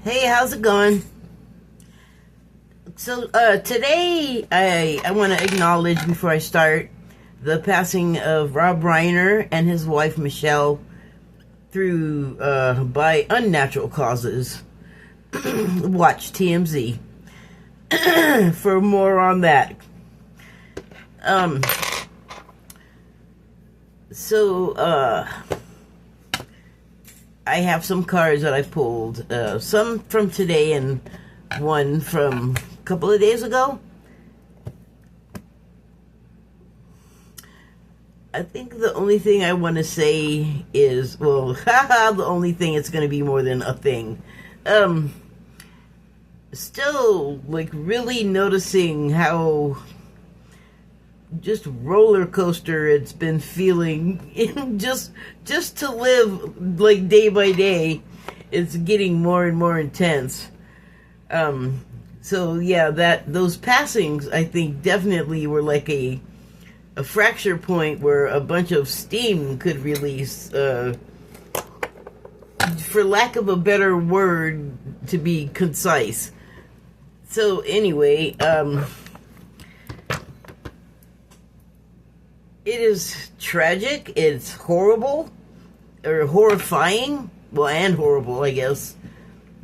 Hey, how's it going? So, today I want to acknowledge before I start the passing of Rob Reiner and his wife Michelle through by unnatural causes. Watch TMZ for more on that. Um, so, I have some cards that I pulled, some from today and one from a couple of days ago. I think the only thing I want to say is, well, haha, the only thing, it's going to be more than a thing. Still, like, really noticing how just roller coaster it's been feeling just to live like day by day. It's getting more and more intense. So yeah, those passings I think definitely were like a fracture point where a bunch of steam could release, for lack of a better word, to be concise. So anyway, it is tragic, it's horrible, or horrifying, well, and horrible, I guess,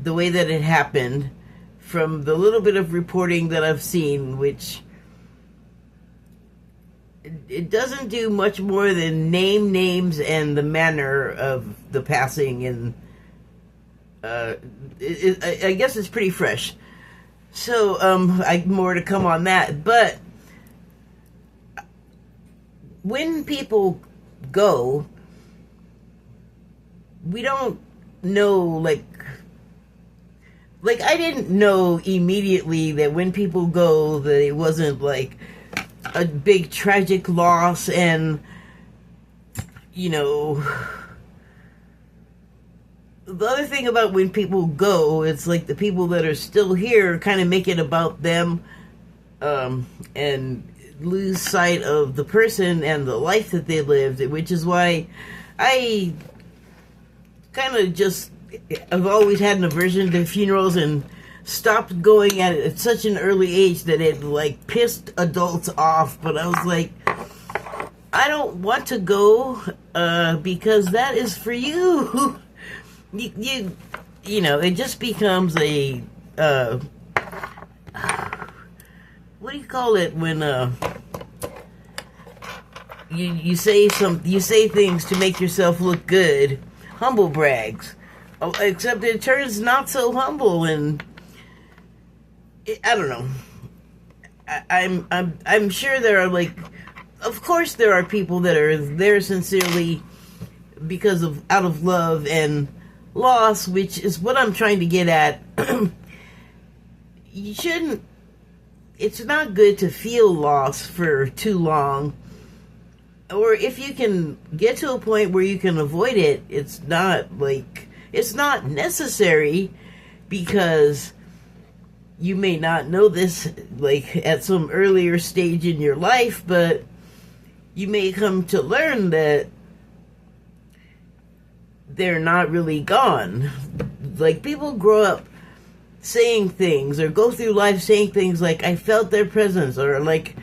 the way that it happened, from the little bit of reporting that I've seen, which it doesn't do much more than name names and the manner of the passing, and I guess it's pretty fresh. So, more to come on that, but when people go, we don't know, like I didn't know immediately that when people go that it wasn't like a big tragic loss, and the other thing about when people go, it's like the people that are still here kind of make it about them, and lose sight of the person and the life that they lived, which is why I kind of I've always had an aversion to funerals and stopped going at such an early age that it like pissed adults off. But I was like, I don't want to go because that is for you. It just becomes a what do you call it when you say things to make yourself look good? Humble brags. Except it turns not so humble, and I don't know. I'm sure there are, like, of course there are people that are there sincerely because of out of love and loss, which is what I'm trying to get at. You shouldn't. It's not good to feel loss for too long. Or if you can get to a point where you can avoid it, it's not necessary, because you may not know this like at some earlier stage in your life, but you may come to learn that they're not really gone. Like, people grow up saying things or go through life saying things like, I felt their presence, or like,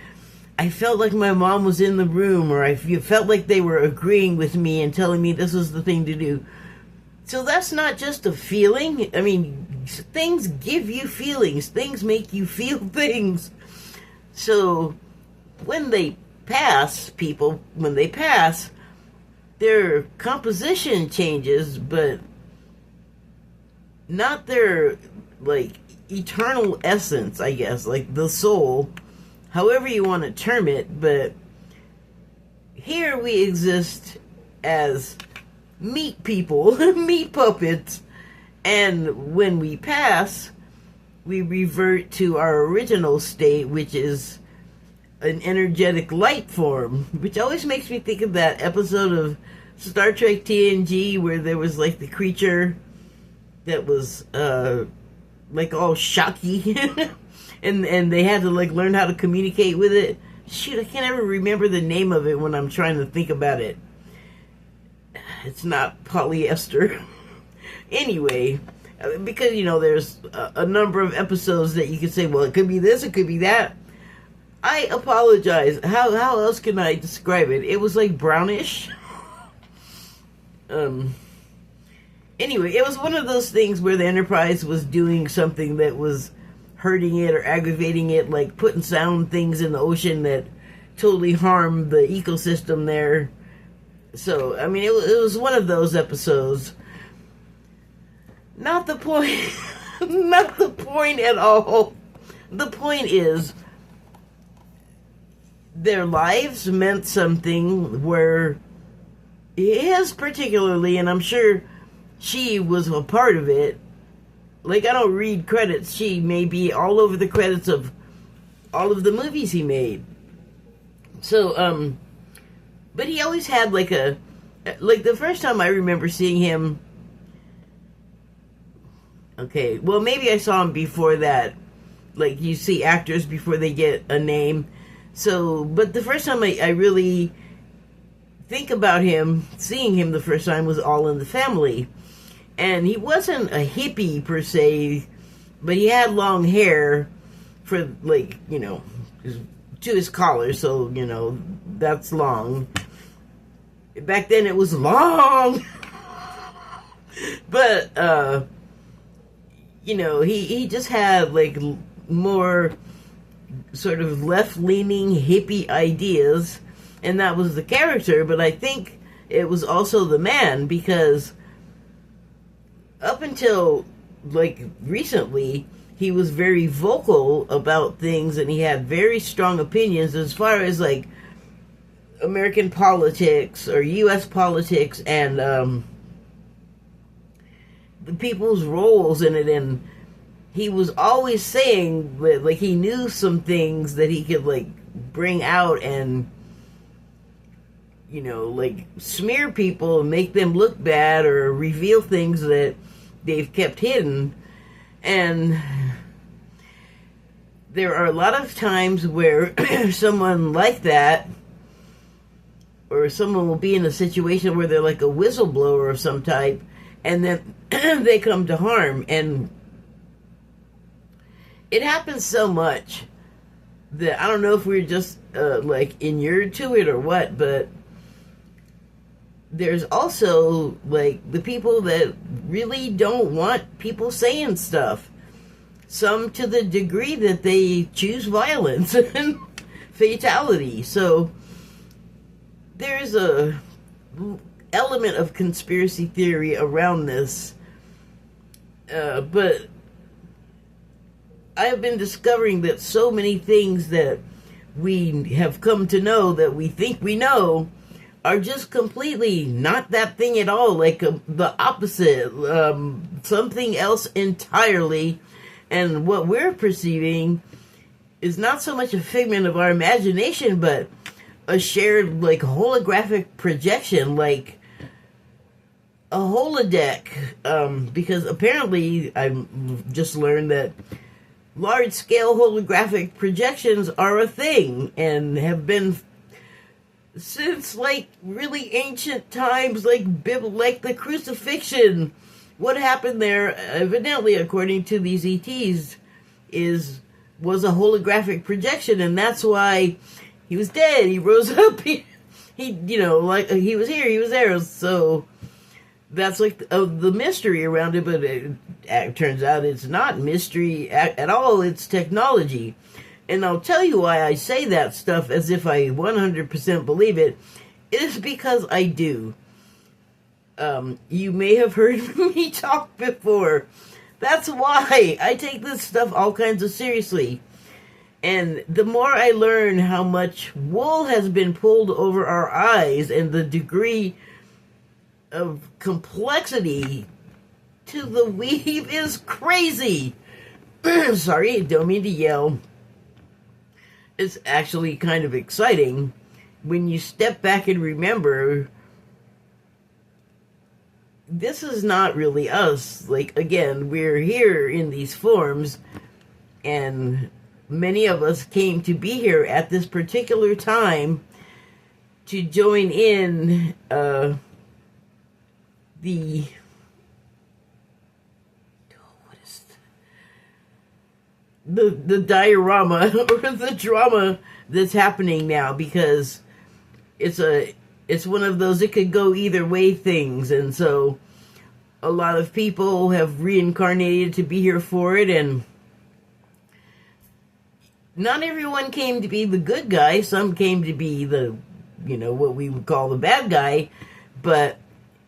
I felt like my mom was in the room, or I felt like they were agreeing with me and telling me this was the thing to do. So that's not just a feeling. I mean, things give you feelings. Things make you feel things. So when they pass, their composition changes, but not their, like, eternal essence, I guess, like the soul, however you want to term it. But here we exist as meat people, meat puppets, and when we pass, we revert to our original state, which is an energetic light form, which always makes me think of that episode of Star Trek TNG where there was like the creature that was like all shocky and they had to like learn how to communicate with it. Shoot, I can't ever remember the name of it when I'm trying to think about it. It's not polyester. Anyway, because there's a number of episodes that you could say, well, it could be this, it could be that. I apologize. How else can I describe it? It was like brownish. Anyway, it was one of those things where the Enterprise was doing something that was hurting it or aggravating it, like putting sound things in the ocean that totally harmed the ecosystem there. So, I mean, it was one of those episodes. Not the point. Not the point at all. The point is, their lives meant something where his particularly, and I'm sure she was a part of it. Like, I don't read credits. She may be all over the credits of all of the movies he made. So, but he always had like the first time I remember seeing him, okay, well, maybe I saw him before that. Like, you see actors before they get a name. So, but the first time I really think about him, seeing him the first time, was All in the Family. And he wasn't a hippie per se, but he had long hair for, like, to his collar, so, that's long. Back then it was long. But, he just had, like, more sort of left-leaning hippie ideas, and that was the character, but I think it was also the man, because up until, like, recently, he was very vocal about things, and he had very strong opinions as far as, like, American politics, or U.S. politics, and, the people's roles in it, and he was always saying that, like, he knew some things that he could, like, bring out and, like, smear people and make them look bad or reveal things that they've kept hidden. And there are a lot of times where someone like that, or someone will be in a situation where they're like a whistleblower of some type, and then they come to harm. And it happens so much that I don't know if we're just like inured to it or what, but there's also, like, the people that really don't want people saying stuff. Some to the degree that they choose violence and fatality. So there's a element of conspiracy theory around this. But I have been discovering that so many things that we have come to know that we think we know are just completely not that thing at all, like the opposite, something else entirely. And what we're perceiving is not so much a figment of our imagination, but a shared, like, holographic projection, like a holodeck, because apparently I've just learned that large-scale holographic projections are a thing, and have been since, like, really ancient times, like the crucifixion. What happened there, evidently, according to these ETs, was a holographic projection, and that's why he was dead. He rose up. He like, he was here, he was there. So that's like the mystery around it, but it turns out it's not mystery at all. It's technology. And I'll tell you why I say that stuff as if I 100% believe it. It is because I do. You may have heard me talk before. That's why I take this stuff all kinds of seriously. And the more I learn how much wool has been pulled over our eyes and the degree of complexity to the weave is crazy. Sorry, don't mean to yell. It's actually kind of exciting when you step back and remember this is not really us. Like, again, we're here in these forms, and many of us came to be here at this particular time to join in the the diorama or the drama that's happening now, because it's one of those it could go either way things, and so a lot of people have reincarnated to be here for it, and not everyone came to be the good guy. Some came to be the, what we would call the bad guy, but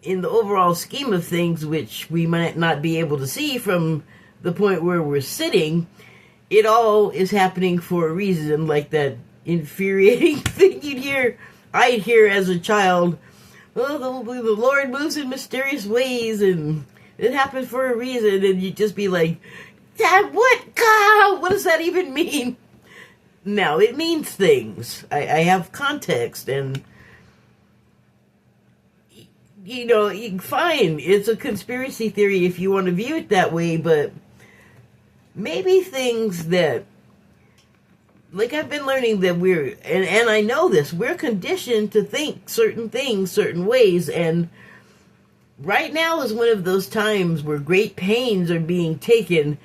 in the overall scheme of things, which we might not be able to see from the point where we're sitting, it all is happening for a reason. Like that infuriating thing I'd hear as a child, oh, the Lord moves in mysterious ways, and it happened for a reason, and you'd just be like, Dad, what? God, what does that even mean? Now, it means things. I have context, and fine, it's a conspiracy theory if you want to view it that way, but maybe things that, like I've been learning that and I know this, we're conditioned to think certain things, certain ways, and right now is one of those times where great pains are being taken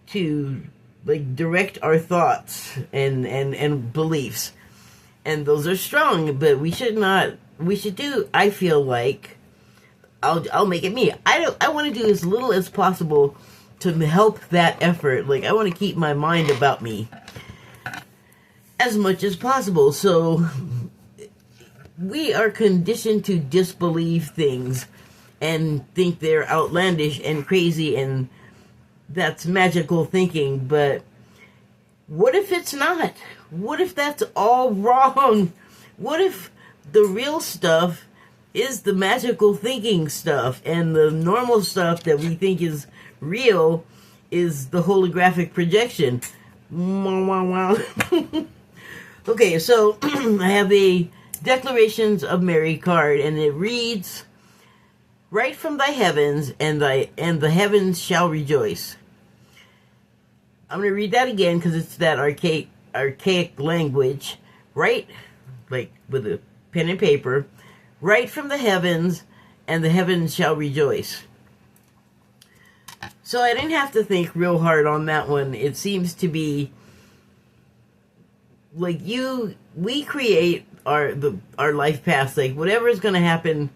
to, like, direct our thoughts and beliefs. And those are strong, but we should do, I feel like, I'll make it me. I want to do as little as possible to help that effort. Like, I want to keep my mind about me as much as possible. So we are conditioned to disbelieve things and think they're outlandish and crazy, and that's magical thinking. But what if it's not? What if that's all wrong? What if the real stuff is the magical thinking stuff, and the normal stuff that we think is real is the holographic projection? Okay, so I have a Declarations of Mary card, and it reads, "Write from thy heavens, and the heavens shall rejoice." I'm going to read that again because it's that archaic language. Write, like with a pen and paper, write from the heavens, and the heavens shall rejoice. So I didn't have to think real hard on that one. It seems to be like we create our life paths. Like whatever is going to happen,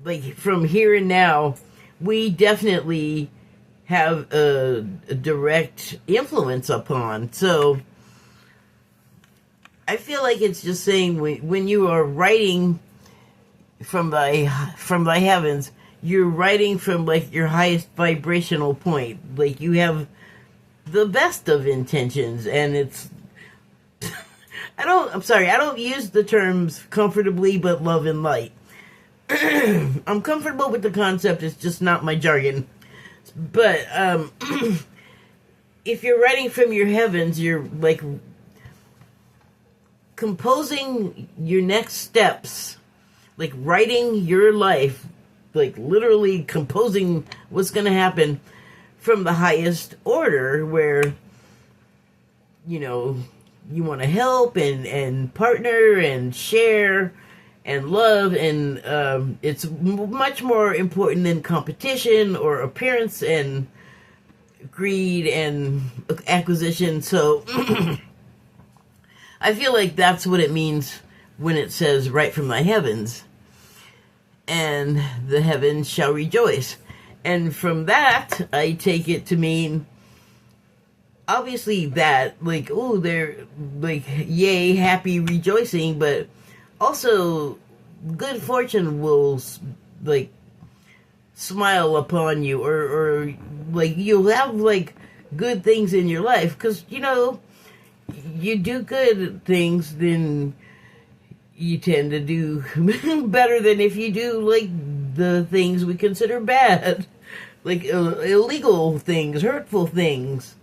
like from here and now, we definitely have a direct influence upon. So I feel like it's just saying when you are writing from thy heavens, you're writing from like your highest vibrational point. Like you have the best of intentions, and it's I don't use the terms comfortably, but love and light. I'm comfortable with the concept, it's just not my jargon. But if you're writing from your heavens, you're like composing your next steps, like writing your life, like literally composing what's going to happen from the highest order, where you want to help and partner and share and love, and it's much more important than competition or appearance and greed and acquisition. So I feel like that's what it means when it says "write from thy heavens, and the heavens shall rejoice." And from that, I take it to mean, obviously, that, like, oh, they're, like, yay, happy, rejoicing, but also good fortune will, like, smile upon you, or like, you'll have, like, good things in your life, because, you do good things, then you tend to do better than if you do, like, the things we consider bad, like illegal things, hurtful things,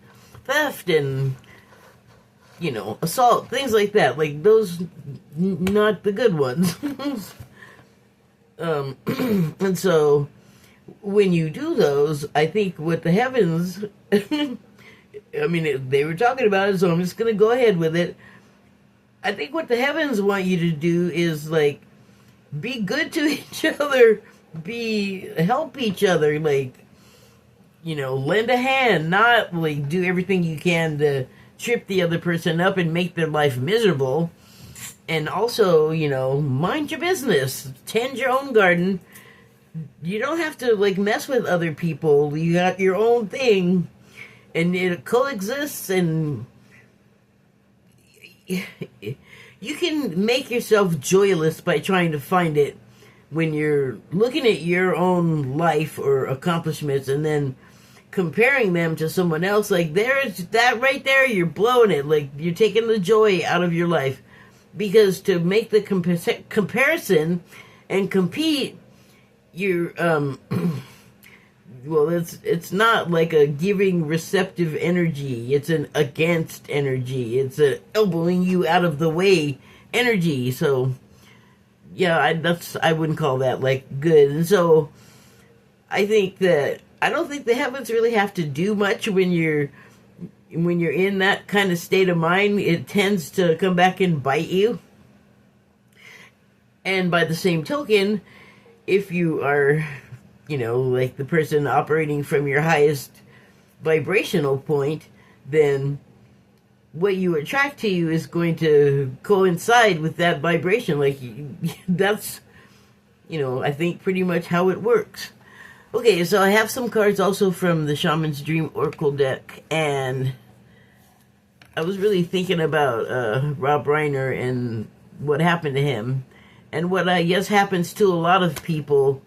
theft, and assault, things like that. Like those, not the good ones. And so when you do those, I think what the heavens, I mean, they were talking about it, so I'm just going to go ahead with it. I think what the heavens want you to do is, like, be good to each other, help each other, like, lend a hand, not like do everything you can to trip the other person up and make their life miserable. And also, mind your business, tend your own garden. You don't have to like mess with other people. You got your own thing, and it coexists, and you can make yourself joyless by trying to find it when you're looking at your own life or accomplishments and then comparing them to someone else. Like, there's that right there, you're blowing it. Like, you're taking the joy out of your life. Because to make the comparison and compete, you're, well, it's not like a giving receptive energy. It's an against energy. It's a elbowing you out of the way energy. So, yeah, I wouldn't call that like good. And so, I don't think the heavens really have to do much when you're in that kind of state of mind. It tends to come back and bite you. And by the same token, if you are, like the person operating from your highest vibrational point, then what you attract to you is going to coincide with that vibration. Like, that's, I think pretty much how it works. Okay, so I have some cards also from the Shaman's Dream Oracle deck, and I was really thinking about Rob Reiner and what happened to him, and what I guess happens to a lot of people.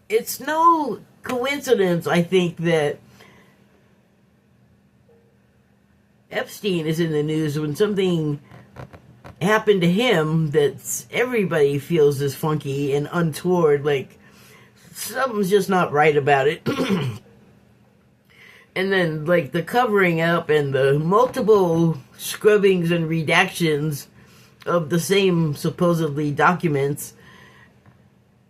It's no coincidence, I think, that Epstein is in the news when something happened to him that everybody feels is funky and untoward, like something's just not right about it. And then, like, the covering up and the multiple scrubbings and redactions of the same supposedly documents,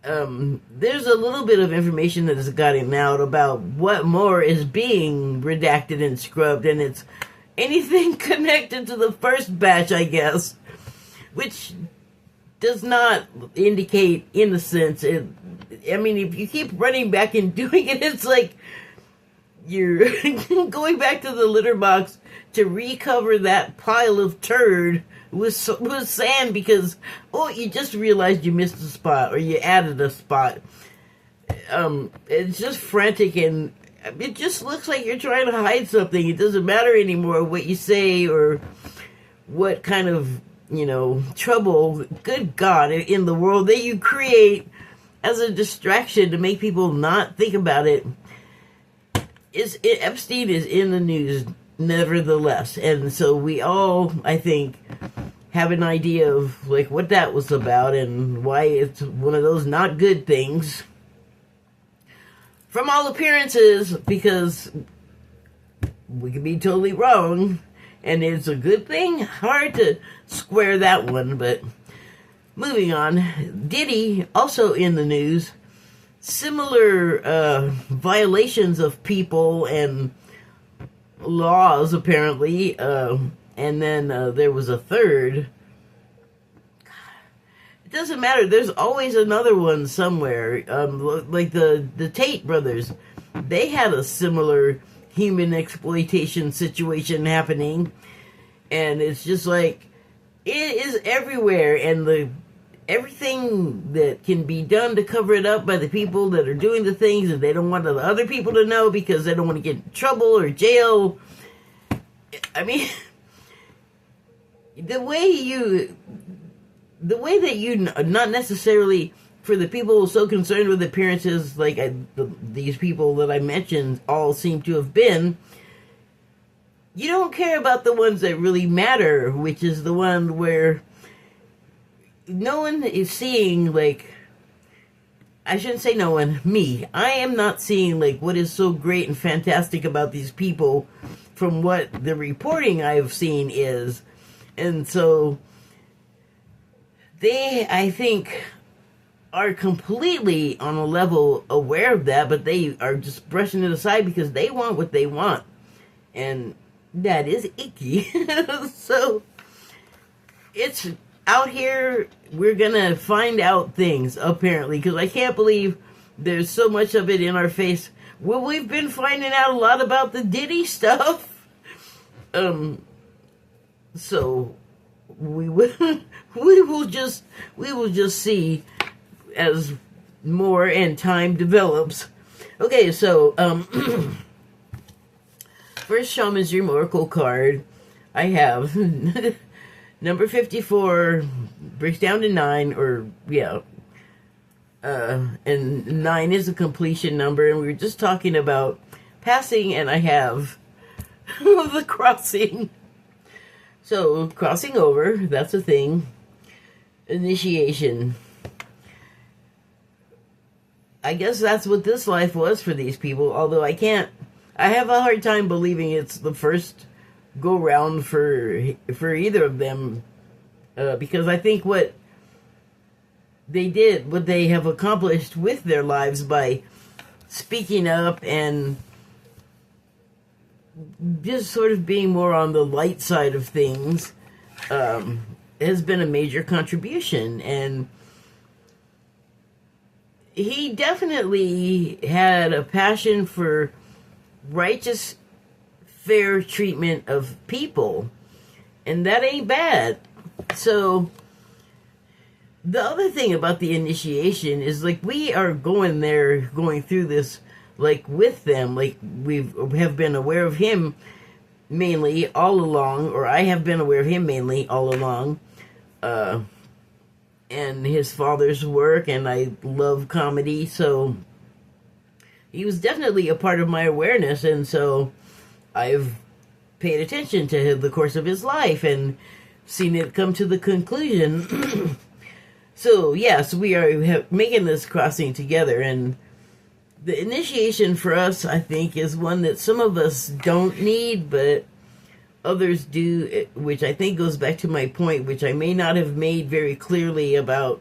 there's a little bit of information that has gotten out about what more is being redacted and scrubbed, and it's anything connected to the first batch, I guess, which does not indicate innocence. I mean, if you keep running back and doing it, it's like you're going back to the litter box to recover that pile of turd with sand because, you just realized you missed a spot or you added a spot. It's just frantic, and it just looks like you're trying to hide something. It doesn't matter anymore what you say or what kind of, trouble, good God, in the world that you create as a distraction to make people not think about it. Epstein is in the news nevertheless, and so we all, I think, have an idea of like what that was about and why it's one of those not good things from all appearances, because we could be totally wrong and it's a good thing. Hard to square that one. But moving on, Diddy also in the news. Similar violations of people and laws, apparently. And then there was a third. It doesn't matter. There's always another one somewhere. Like the Tate brothers. They had a similar human exploitation situation happening. And it's just like, it is everywhere. And everything that can be done to cover it up by the people that are doing the things, and they don't want the other people to know because they don't want to get in trouble or jail. I mean, the way that you not necessarily, for the people so concerned with appearances like these people that I mentioned all seem to have been, you don't care about the ones that really matter, which is the one where no one is seeing, like, I shouldn't say no one, me. I am not seeing, like, what is so great and fantastic about these people from what the reporting I've seen is. And so they, I think, are completely on a level aware of that, but they are just brushing it aside because they want what they want. And that is icky. So it's out here, we're gonna find out things, apparently, because I can't believe there's so much of it in our face. Well, we've been finding out a lot about the Diddy stuff. So we will we will just see as more and time develops. Okay, so first Shaman's Dream Oracle card I have number 54 breaks down to 9, or and 9 is a completion number, and we were just talking about passing, and I have the crossing. So crossing over, that's a thing. Initiation. I guess that's what this life was for these people, although I have a hard time believing it's the first go round for either of them, because I think what they have accomplished with their lives by speaking up and just sort of being more on the light side of things, has been a major contribution. And he definitely had a passion for righteous, fair treatment of people, and that ain't bad. So the other thing about the initiation is, like, we are going through this, like, with them. Like, have been aware of him mainly all along, or I have been aware of him mainly all along, and his father's work, and I love comedy, so he was definitely a part of my awareness, and so I've paid attention to the course of his life and seen it come to the conclusion. So yes, we are making this crossing together, and the initiation for us, I think, is one that some of us don't need, but others do, which I think goes back to my point, which I may not have made very clearly about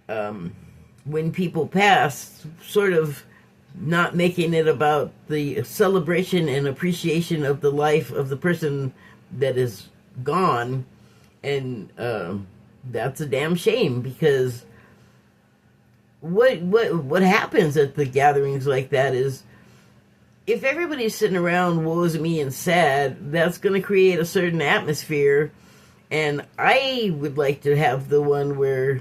when people pass, sort of not making it about the celebration and appreciation of the life of the person that is gone. And that's a damn shame, because what happens at the gatherings like that is, if everybody's sitting around woes me and sad, that's going to create a certain atmosphere. And I would like to have the one where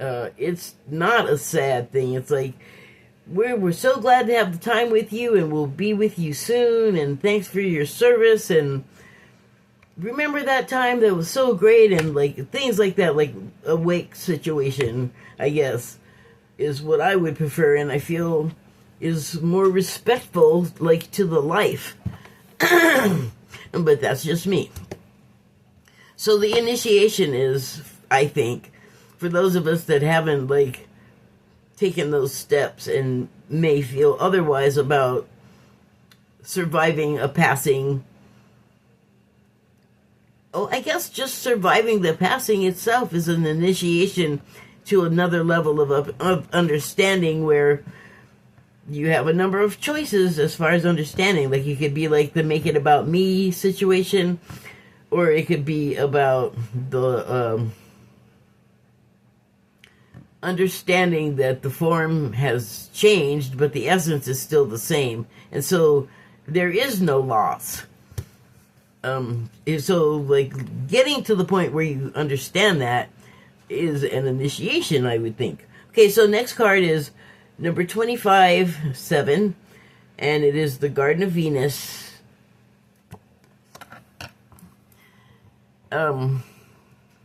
it's not a sad thing. It's like, we're so glad to have the time with you, and we'll be with you soon, and thanks for your service, and remember that time that was so great, and like things like that, like a wake situation, I guess, is what I would prefer, and I feel is more respectful, like, to the life. But that's just me. So the initiation is, I think, for those of us that haven't, like, taken those steps and may feel otherwise about surviving a passing. Oh, I guess just surviving the passing itself is an initiation to another level of understanding, where you have a number of choices as far as understanding. Like, you could be like the make it about me situation, or it could be about the understanding that the form has changed, but the essence is still the same. And so there is no loss. So, like, getting to the point where you understand that is an initiation, I would think. Okay, so next card is number 25, 7, and it is the Garden of Venus.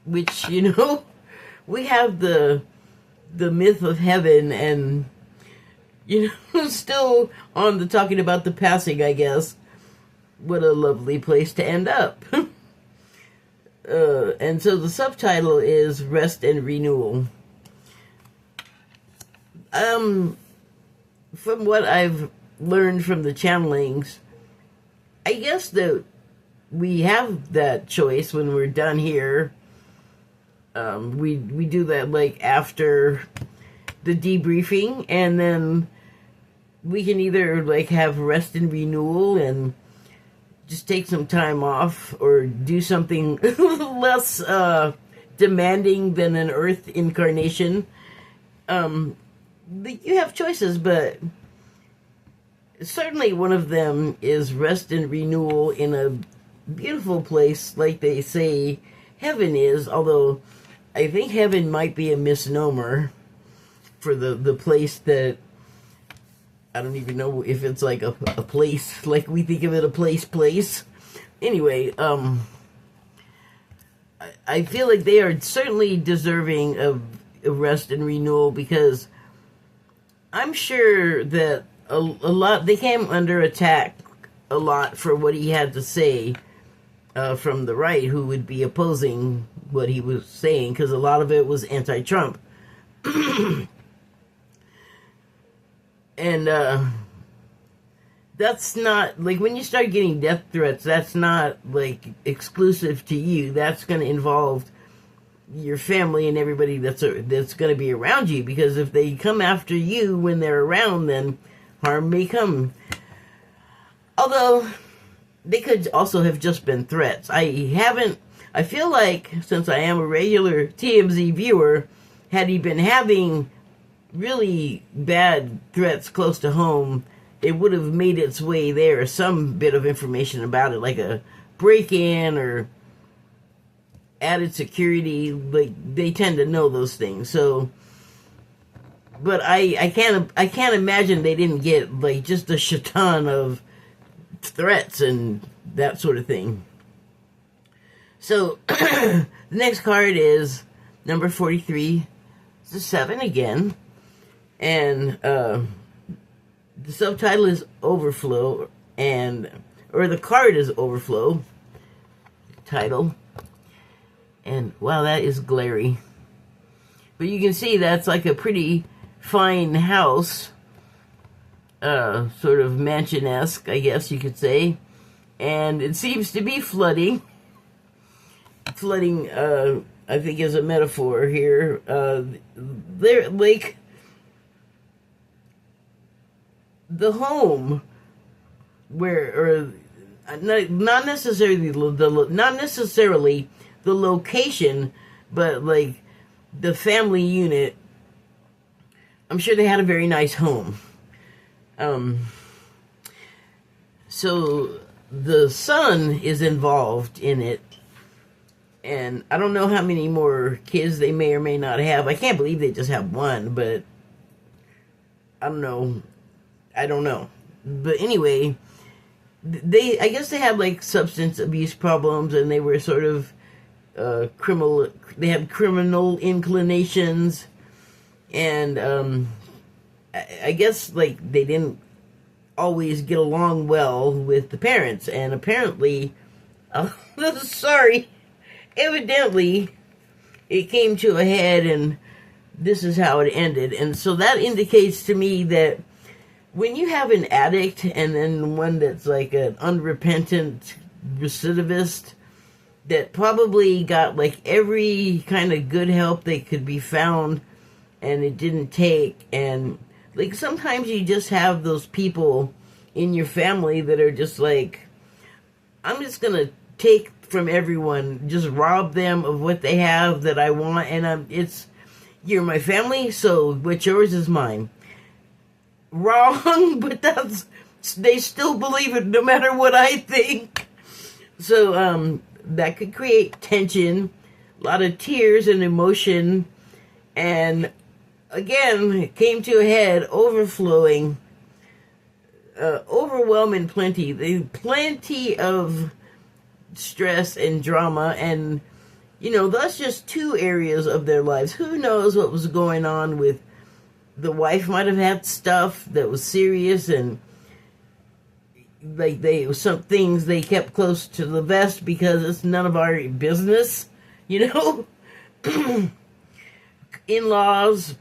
Which, you know, we have the myth of heaven, and, you know, still on the talking about the passing, I guess. What a lovely place to end up. And so the subtitle is Rest and Renewal. From what I've learned from the channelings, I guess that we have that choice when we're done here. We do that, like, after the debriefing, and then we can either, like, have rest and renewal and just take some time off, or do something less demanding than an Earth incarnation. You have choices, but certainly one of them is rest and renewal in a beautiful place, like they say heaven is, although I think heaven might be a misnomer for the place that, I don't even know if it's like a place, like we think of it, a place. Anyway, I feel like they are certainly deserving of rest and renewal, because I'm sure that a lot, they came under attack a lot for what he had to say from the right, who would be opposing what he was saying, because a lot of it was anti-Trump. And that's not, like, when you start getting death threats, that's not, like, exclusive to you. That's going to involve your family and everybody that's going to be around you, because if they come after you when they're around, then harm may come. Although, they could also have just been threats. I feel like, since I am a regular TMZ viewer, had he been having really bad threats close to home, it would have made its way there, some bit of information about it, like a break-in or added security. Like, they tend to know those things. So, but I can't imagine they didn't get, like, just a shaitan of threats and that sort of thing. So the next card is number 43. It's a 7 again, and the subtitle is Overflow, or the card is Overflow title. And wow, that is glary. But you can see that's like a pretty fine house, sort of mansion-esque, I guess you could say. And it seems to be flooding. Flooding, I think, is a metaphor here. Like, the home where, or not necessarily the location, but like the family unit. I'm sure they had a very nice home. So the son is involved in it, and I don't know how many more kids they may or may not have. I can't believe they just have one, but I don't know. But anyway, I guess they had like substance abuse problems, and they were sort of criminal. They had criminal inclinations, and I guess like they didn't always get along well with the parents, and apparently, evidently, it came to a head, and this is how it ended. And so that indicates to me that when you have an addict and then one that's like an unrepentant recidivist that probably got like every kind of good help they could be found and it didn't take, and like sometimes you just have those people in your family that are just like, I'm just gonna take from everyone, just rob them of what they have that I want, and you're my family, so what's yours is mine. Wrong, but they still believe it no matter what I think. So that could create tension, a lot of tears and emotion, and again, it came to a head, overflowing, overwhelming plenty of stress and drama, and that's just two areas of their lives. Who knows what was going on with the wife? Might have had stuff that was serious, and like some things they kept close to the vest because it's none of our business, in-laws,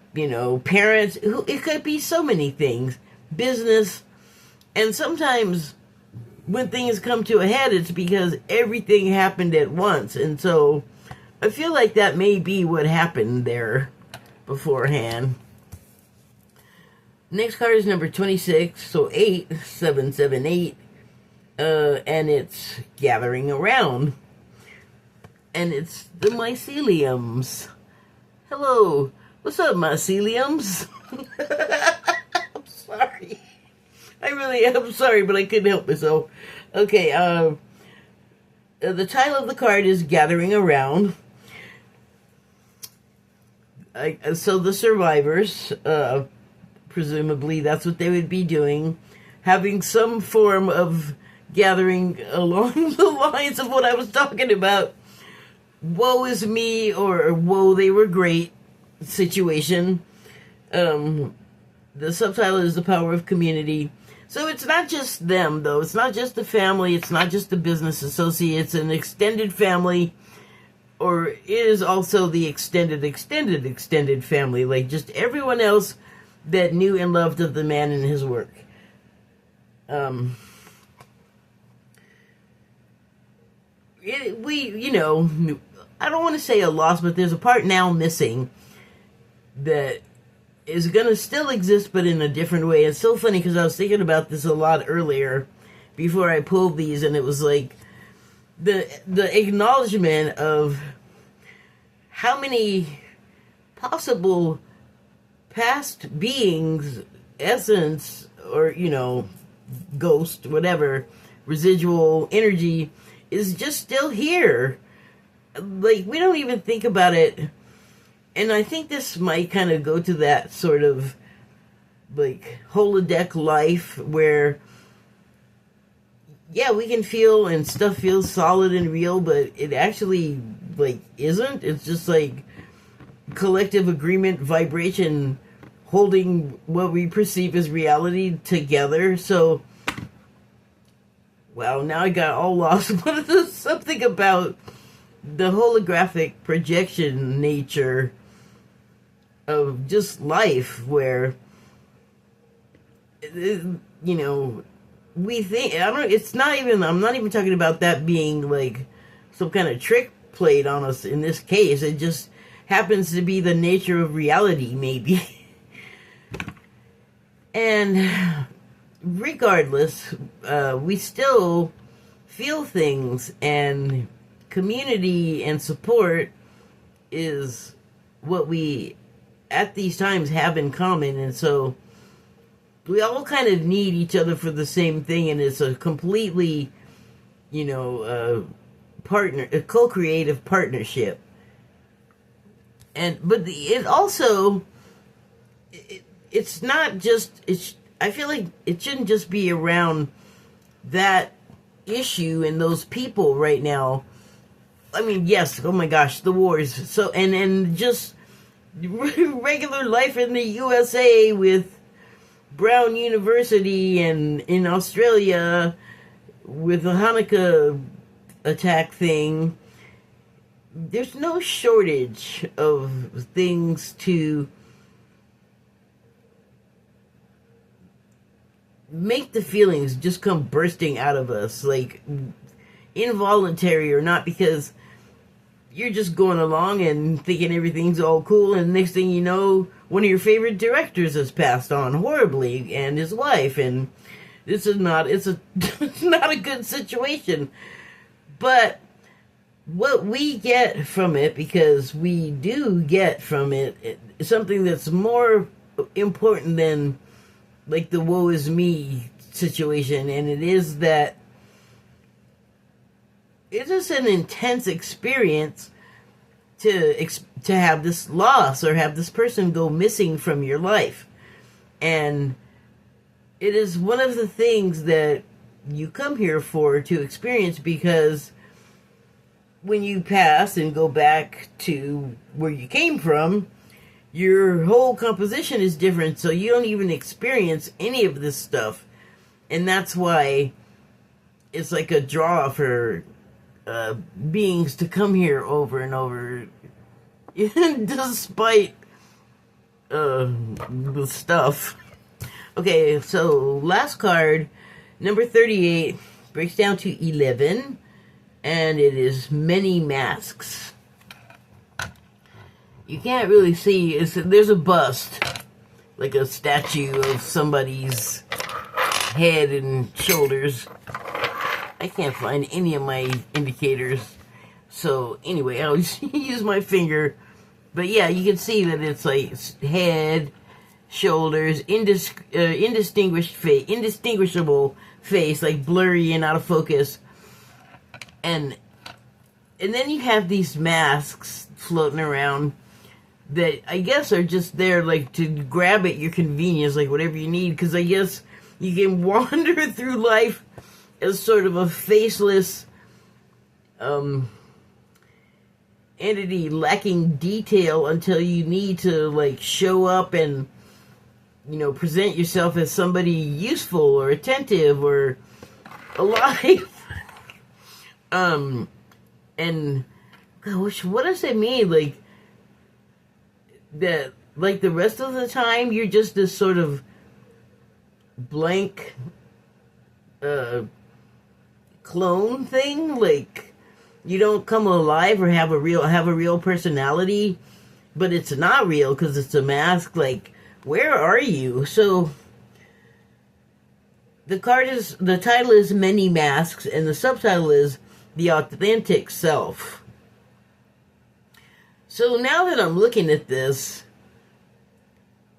parents, it could be so many things, business, and sometimes when things come to a head, it's because everything happened at once, and so I feel like that may be what happened there beforehand. Next card is number 26, so 778, and it's gathering around, and it's the myceliums. Hello, what's up, myceliums? I'm sorry. I really am sorry, but I couldn't help myself. Okay, the title of the card is Gathering Around. So the survivors, presumably that's what they would be doing, having some form of gathering along the lines of what I was talking about. Woe is me, or whoa, they were great situation. The subtitle is The Power of Community. So it's not just them, though. It's not just the family. It's not just the business associates. An extended family, or it is also the extended family. Like just everyone else that knew and loved of the man and his work. I don't want to say a loss, but there's a part now missing that is going to still exist, but in a different way. It's so funny because I was thinking about this a lot earlier before I pulled these, and it was like the acknowledgement of how many possible past beings, essence, or, ghost, whatever, residual energy is just still here. Like, we don't even think about it. And I think this might kind of go to that sort of, like, holodeck life where, yeah, we can feel and stuff feels solid and real, but it actually, like, isn't. It's just, like, collective agreement, vibration, holding what we perceive as reality together. So, wow, now I got all lost. But there's something about the holographic projection nature of just life where, we think, I'm not even talking about that being like some kind of trick played on us in this case. It just happens to be the nature of reality, maybe. And regardless, we still feel things, and community and support is what we at these times have in common. And so we all kind of need each other for the same thing, and it's a completely, a co-creative partnership. It's not just, I feel like it shouldn't just be around that issue and those people right now. I mean, yes, oh my gosh, the wars. So, and just regular life in the USA with Brown University, and in Australia with the Hanukkah attack thing. There's no shortage of things to make the feelings just come bursting out of us, like involuntary or not, because you're just going along and thinking everything's all cool, and next thing you know, one of your favorite directors has passed on horribly, and his wife, and it's not a good situation. But what we get from it, because we do get from it, something that's more important than like the woe is me situation, and it is that it's just an intense experience to have this loss or have this person go missing from your life. And it is one of the things that you come here for to experience, because when you pass and go back to where you came from, your whole composition is different, so you don't even experience any of this stuff. And that's why it's like a draw for beings to come here over and over, despite the stuff. Okay, so last card, number 38, breaks down to 11, and it is Many Masks. You can't really see, there's a bust, like a statue of somebody's head and shoulders. I can't find any of my indicators, so anyway, I'll use my finger. But yeah, you can see that it's like head shoulders, indistinguishable face, like blurry and out of focus, and then you have these masks floating around that I guess are just there like to grab at your convenience, like whatever you need, because I guess you can wander through life as sort of a faceless entity lacking detail until you need to like show up and, you know, present yourself as somebody useful or attentive or alive. And gosh, what does it mean? Like that, like the rest of the time you're just this sort of blank clone thing. Like you don't come alive or have a real personality, but it's not real because it's a mask. Like, where are you? So the title is Many Masks, and the subtitle is The Authentic Self. So now that I'm looking at this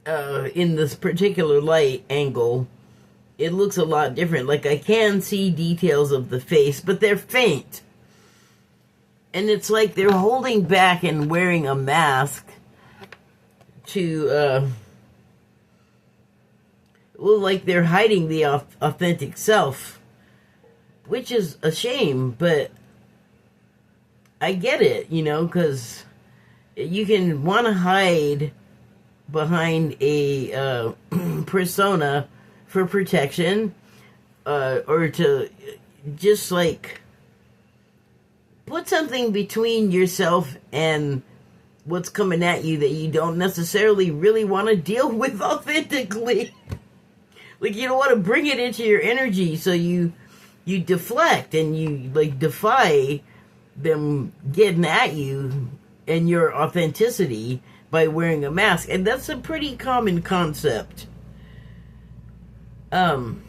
in this particular light angle, it looks a lot different. Like, I can see details of the face, but they're faint. And it's like they're holding back and wearing a mask to, like they're hiding the authentic self, which is a shame, but I get it, you know, because you can want to hide behind a persona for protection, or to just like put something between yourself and what's coming at you that you don't necessarily really want to deal with authentically. Like, you don't want to bring it into your energy, so you deflect and you like defy them getting at you and your authenticity by wearing a mask. And that's a pretty common concept. And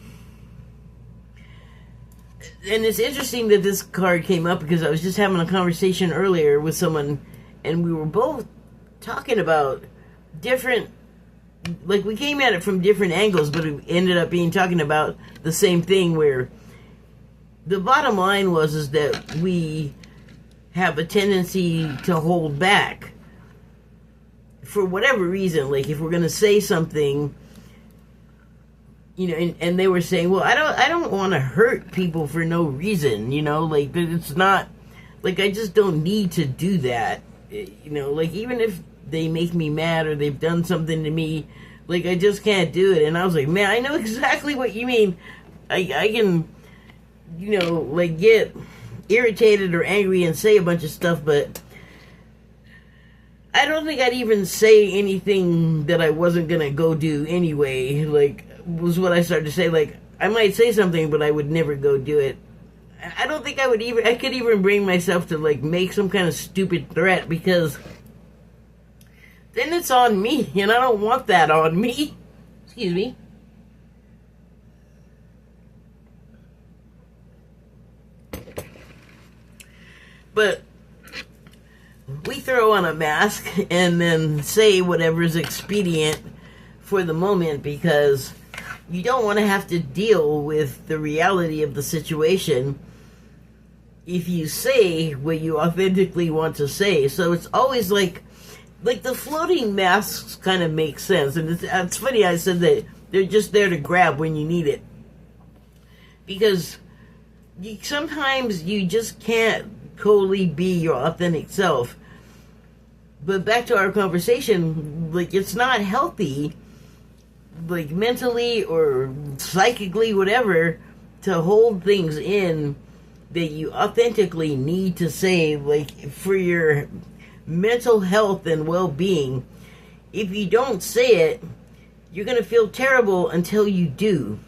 it's interesting that this card came up because I was just having a conversation earlier with someone, and we were both talking about different, like we came at it from different angles, but it ended up talking about the same thing, where the bottom line is that we have a tendency to hold back for whatever reason. Like, if we're going to say something, you know, and they were saying, well, I don't want to hurt people for no reason, you know, like, it's not, like, I just don't need to do that, you know, like, even if they make me mad or they've done something to me, like, I just can't do it. And I was like, man, I know exactly what you mean. I can, you know, like, get irritated or angry and say a bunch of stuff, but I don't think I'd even say anything that I wasn't gonna go do anyway, like, was what I started to say. Like, I might say something, but I would never go do it. I don't think I could even bring myself to, like, make some kind of stupid threat, because then it's on me, and I don't want that on me. Excuse me. But we throw on a mask and then say whatever's expedient for the moment, because you don't want to have to deal with the reality of the situation if you say what you authentically want to say. So it's always like the floating masks kind of make sense. And it's funny I said that they're just there to grab when you need it, because sometimes you just can't totally be your authentic self. But back to our conversation, like, it's not healthy, like, mentally or psychically, whatever, to hold things in that you authentically need to say, like, for your mental health and well-being. If you don't say it, you're going to feel terrible until you do.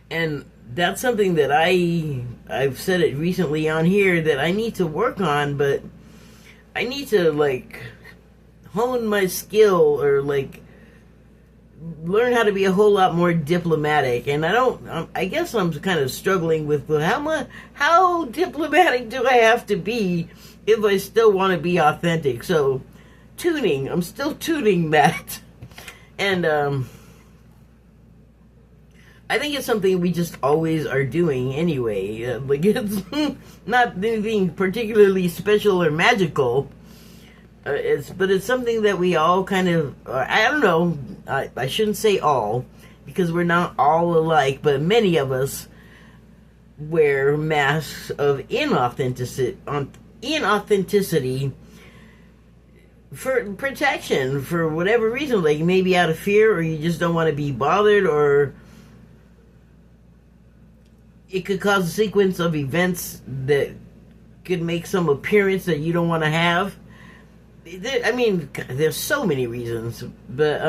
And that's something that I've said it recently on here that I need to work on, but I need to, like, hone my skill, or, like, learn how to be a whole lot more diplomatic. And I guess I'm kind of struggling with how diplomatic do I have to be if I still want to be authentic. So, I'm still tuning that. And I think it's something we just always are doing anyway. Like, it's not anything particularly special or magical. But it's something that we all kind of, I don't know, I shouldn't say all, because we're not all alike, but many of us wear masks of inauthenticity for protection, for whatever reason, like maybe out of fear, or you just don't want to be bothered, or it could cause a sequence of events that could make some appearance that you don't want to have. I mean, there's so many reasons, but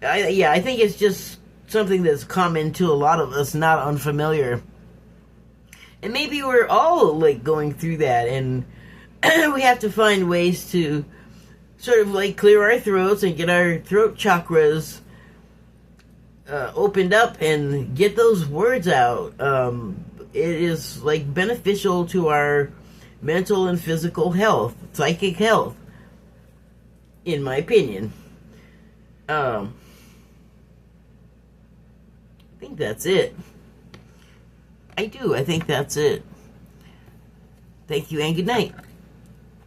I think it's just something that's common to a lot of us, not unfamiliar. And maybe we're all like going through that, and we have to find ways to sort of like clear our throats and get our throat chakras opened up and get those words out. It is like beneficial to our mental and physical health, psychic health, in my opinion. I think that's it. I think that's it. Thank you and good night.